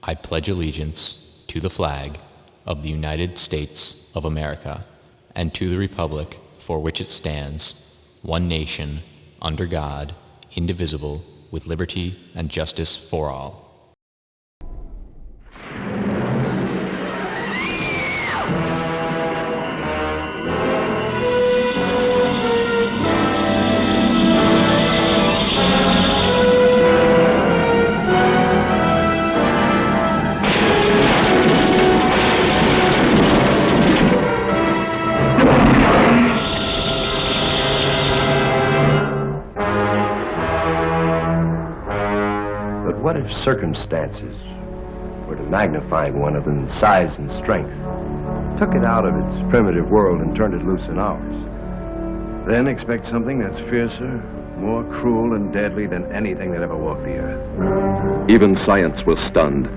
I pledge allegiance to the flag of the United States of America and to the republic for which it stands, one nation, under God, indivisible, with liberty and justice for all. What if circumstances were to magnify one of them in size and strength, took it out of its primitive world and turned it loose in ours? Then expect something that's fiercer, more cruel and deadly than anything that ever walked the earth. Even science was stunned.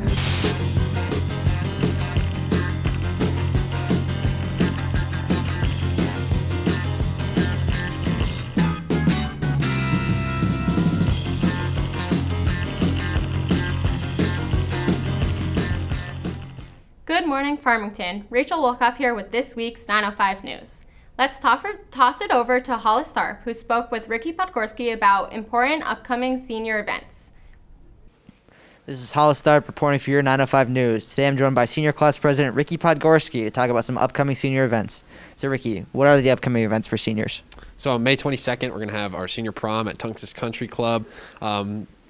Good morning, Farmington. Rachel Wolkoff here with this week's 905 News. Let's toss it over to Hollis Tharp, who spoke with Ricky Podgorski about important upcoming senior events. This is Hollis Tharp reporting for your 905 News. Today I'm joined by Senior Class President Ricky Podgorski to talk about some upcoming senior events. So Ricky, what are the upcoming events for seniors? So on May 22nd, we're going to have our senior prom at Tungus Country Club.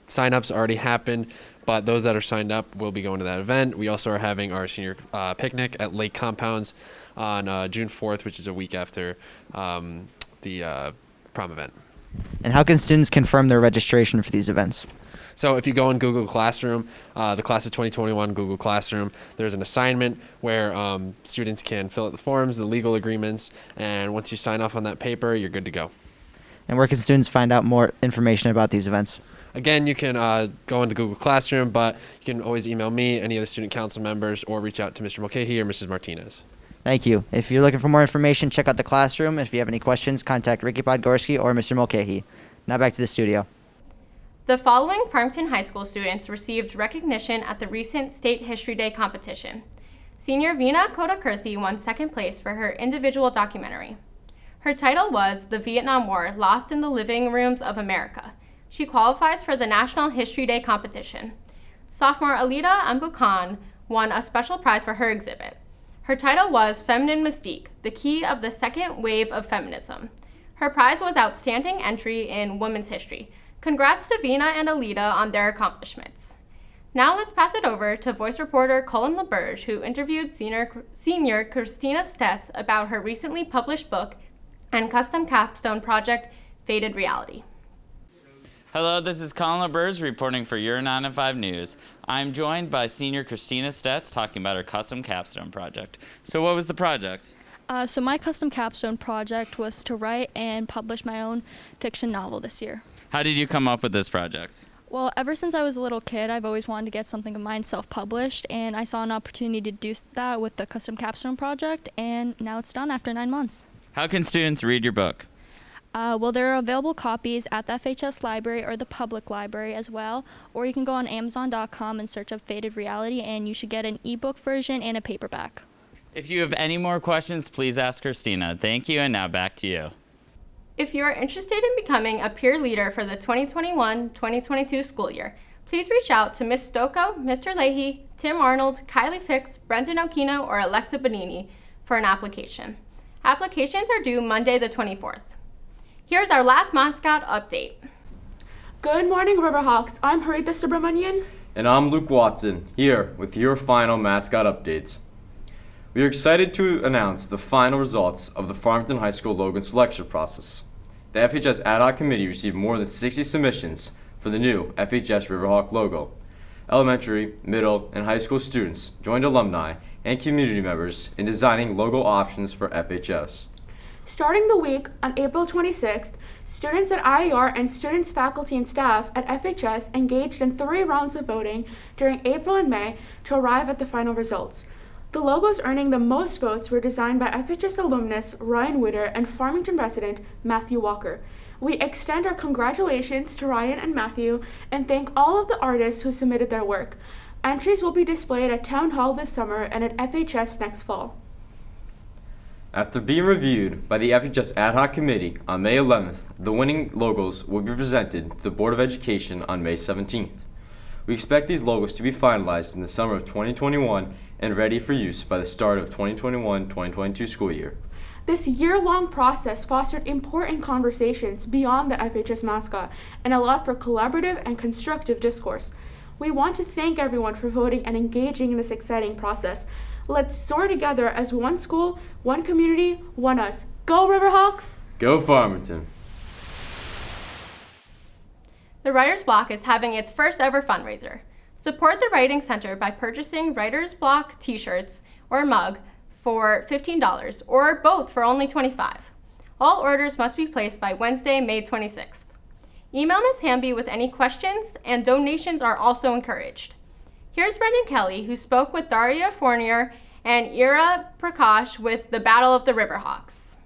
Sign-ups already happened, but those that are signed up will be going to that event. We also are having our senior picnic at Lake Compounds on June 4th, which is a week after the prom event. And how can students confirm their registration for these events? So if you go in Google Classroom, the class of 2021 Google Classroom, there's an assignment where students can fill out the forms, the legal agreements, and once you sign off on that paper, you're good to go. And where can students find out more information about these events? Again, you can go into Google Classroom, but you can always email me, any of the student council members, or reach out to Mr. Mulcahy or Mrs. Martinez. Thank you. If you're looking for more information, check out the classroom. If you have any questions, contact Ricky Podgorski or Mr. Mulcahy. Now back to the studio. The following Farmington High School students received recognition at the recent State History Day competition. Senior Veena Kodakirthi won second place for her individual documentary. Her title was The Vietnam War Lost in the Living Rooms of America. She qualifies for the National History Day competition. Sophomore Alida Ambukan won a special prize for her exhibit. Her title was Feminine Mystique, the Key of the Second Wave of Feminism. Her prize was Outstanding Entry in Women's History. Congrats to Veena and Alida on their accomplishments. Now let's pass it over to voice reporter Colin LaBerge, who interviewed senior Christina Stetz about her recently published book and custom capstone project, Faded Reality. Hello, this is Colin LaBerge reporting for your 905 News. I'm joined by senior Christina Stetz talking about her custom capstone project. So what was the project? So my custom capstone project was to write and publish my own fiction novel this year. How did you come up with this project? Well, ever since I was a little kid, I've always wanted to get something of mine self-published, and I saw an opportunity to do that with the custom capstone project, and now it's done after 9 months. How can students read your book? Well, there are available copies at the FHS library or the public library as well, or you can go on Amazon.com and search up Faded Reality, and you should get an ebook version and a paperback. If you have any more questions, please ask Christina. Thank you, and now back to you. If you are interested in becoming a peer leader for the 2021-2022 school year, please reach out to Ms. Stocco, Mr. Leahy, Tim Arnold, Kylie Fix, Brendan Okino, or Alexa Bonini for an application. Applications are due Monday the 24th. Here's our last mascot update. Good morning, Riverhawks. I'm Haritha Subramanian. And I'm Luke Watson, here with your final mascot updates. We are excited to announce the final results of the Farmington High School Logan selection process. The FHS Ad Hoc Committee received more than 60 submissions for the new FHS Riverhawk logo. Elementary, middle, and high school students joined alumni and community members in designing logo options for FHS. Starting the week on April 26th, students at IER and students, faculty, and staff at FHS engaged in 3 rounds of voting during April and May to arrive at the final results. The logos earning the most votes were designed by FHS alumnus Ryan Witter and Farmington resident Matthew Walker. We extend our congratulations to Ryan and Matthew and thank all of the artists who submitted their work. Entries will be displayed at Town Hall this summer and at FHS next fall. After being reviewed by the FHS Ad Hoc Committee on May 11th, the winning logos will be presented to the Board of Education on May 17th. We expect these logos to be finalized in the summer of 2021 and ready for use by the start of 2021-2022 school year. This year-long process fostered important conversations beyond the FHS mascot and allowed for collaborative and constructive discourse. We want to thank everyone for voting and engaging in this exciting process. Let's soar together as one school, one community, one us. Go Riverhawks! Go Farmington! The Writer's Block is having its first ever fundraiser. Support the Writing Center by purchasing Writer's Block t-shirts or mug for $15 or both for only $25. All orders must be placed by Wednesday, May 26th. Email Ms. Hamby with any questions, and donations are also encouraged. Here's Brendan Kelly, who spoke with Daria Fournier and Ira Prakash with the Battle of the Riverhawks.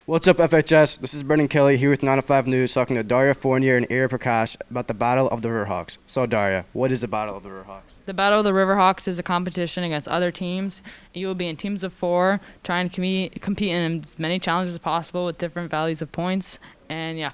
What's up, FHS? This is Brendan Kelly here with 905 News talking to Daria Fournier and Ira Prakash about the Battle of the Riverhawks. So, Daria, what is the Battle of the Riverhawks? The Battle of the Riverhawks is a competition against other teams. You will be in teams of 4, trying to compete in as many challenges as possible with different values of points. And yeah.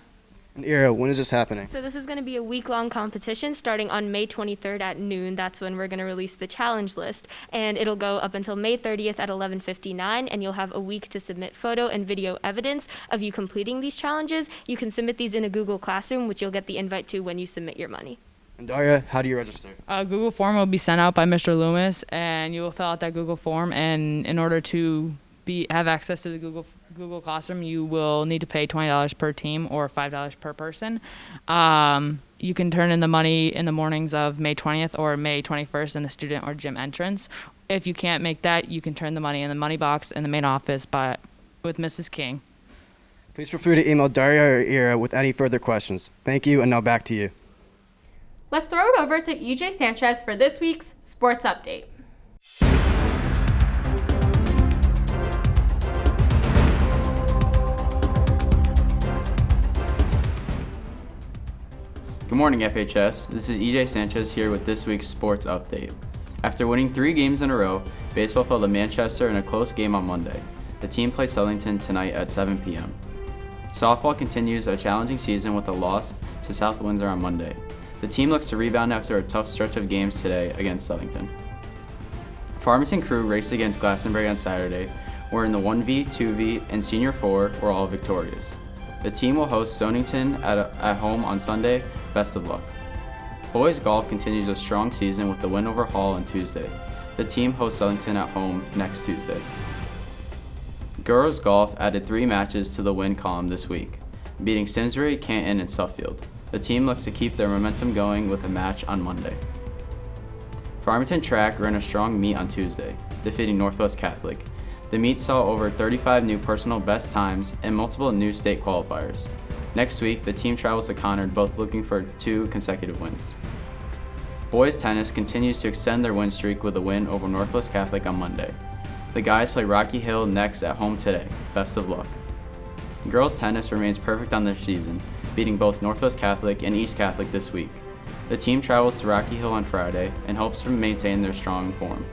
And Ira, when is this happening? So this is going to be a week-long competition starting on May 23rd at noon. That's when we're going to release the challenge list. And it'll go up until May 30th at 11:59, and you'll have a week to submit photo and video evidence of you completing these challenges. You can submit these in a Google Classroom, which you'll get the invite to when you submit your money. And Daria, how do you register? A Google form will be sent out by Mr. Loomis, and you will fill out that Google form. And in order to have access to the Google Classroom, you will need to pay $20 per team or $5 per person. You can turn in the money in the mornings of May 20th or May 21st in the student or gym entrance. If you can't make that, you can turn the money in the money box in the main office with Mrs. King. Please feel free to email Daria or Ira with any further questions. Thank you, and now back to you. Let's throw it over to EJ Sanchez for this week's Sports Update. Good morning, FHS. This is EJ Sanchez here with this week's Sports Update. After winning 3 games in a row, baseball fell to Manchester in a close game on Monday. The team plays Southington tonight at 7 p.m. Softball continues a challenging season with a loss to South Windsor on Monday. The team looks to rebound after a tough stretch of games today against Southington. Farmington crew raced against Glastonbury on Saturday, where in the 1V, 2V, and Senior 4 were all victorious. The team will host Stonington at home on Sunday. Best of luck. Boys golf continues a strong season with the win over Hall on Tuesday. The team hosts Southington at home next Tuesday. Girls golf added 3 matches to the win column this week, beating Simsbury, Canton, and Suffield. The team looks to keep their momentum going with a match on Monday. Farmington track ran a strong meet on Tuesday, defeating Northwest Catholic. The meet saw over 35 new personal best times and multiple new state qualifiers. Next week, the team travels to Conard, both looking for 2 consecutive wins. Boys tennis continues to extend their win streak with a win over Northwest Catholic on Monday. The guys play Rocky Hill next at home today. Best of luck. Girls tennis remains perfect on their season, beating both Northwest Catholic and East Catholic this week. The team travels to Rocky Hill on Friday and hopes to maintain their strong form.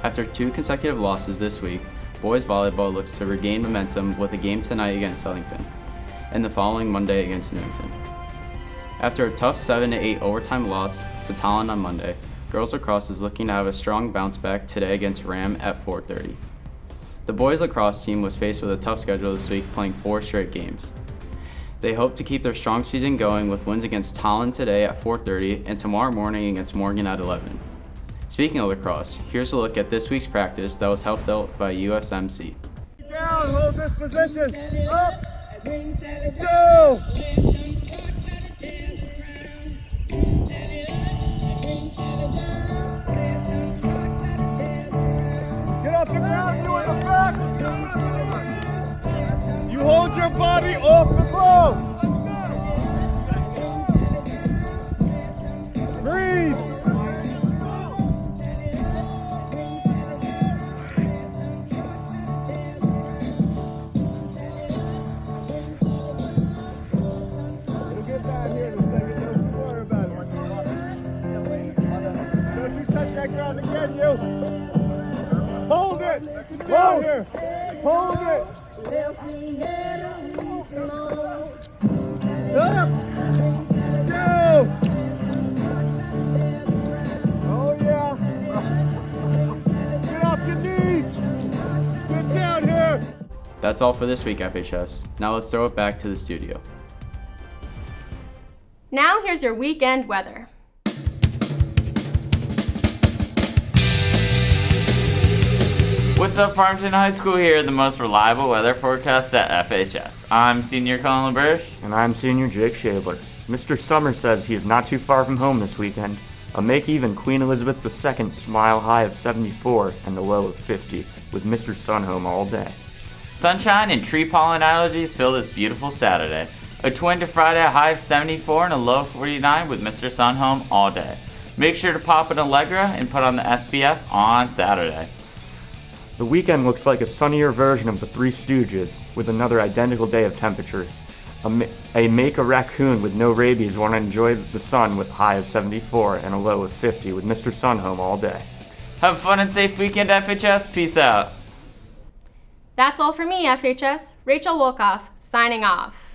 After 2 consecutive losses this week, boys volleyball looks to regain momentum with a game tonight against Southington and the following Monday against Newington. After a tough 7-8 overtime loss to Tolland on Monday, girls lacrosse is looking to have a strong bounce back today against Ram at 4:30. The boys lacrosse team was faced with a tough schedule this week, playing 4 straight games. They hope to keep their strong season going with wins against Tolland today at 4:30 and tomorrow morning against Morgan at 11. Speaking of lacrosse, here's a look at this week's practice that was helped out by USMC. Down, hold this position. Up. 2. Get off the ground, you in the back. You hold your body off the ground. Breathe. We'll get back here in a second. Don't you worry about it. behind you. Hold it. Hold here. Hold it. Up. Go. Oh, yeah. Get off your knees. Get down here. That's all for this week, FHS. Now let's throw it back to the studio. Now here's your weekend weather. What's up, Farmington High School here, the most reliable weather forecast at FHS. I'm senior Colin LaBerge. And I'm senior Jake Shabler. Mr. Summer says he is not too far from home this weekend. A make-even Queen Elizabeth II smile high of 74 and a low of 50, with Mr. Sun home all day. Sunshine and tree pollen allergies fill this beautiful Saturday. A twin to Friday, a high of 74 and a low of 49 with Mr. Sun home all day. Make sure to pop an Allegra and put on the SPF on Saturday. The weekend looks like a sunnier version of the Three Stooges, with another identical day of temperatures. A make a raccoon with no rabies want to enjoy the sun with a high of 74 and a low of 50 with Mr. Sun home all day. Have a fun and safe weekend, FHS. Peace out. That's all for me, FHS. Rachel Wolkoff, signing off.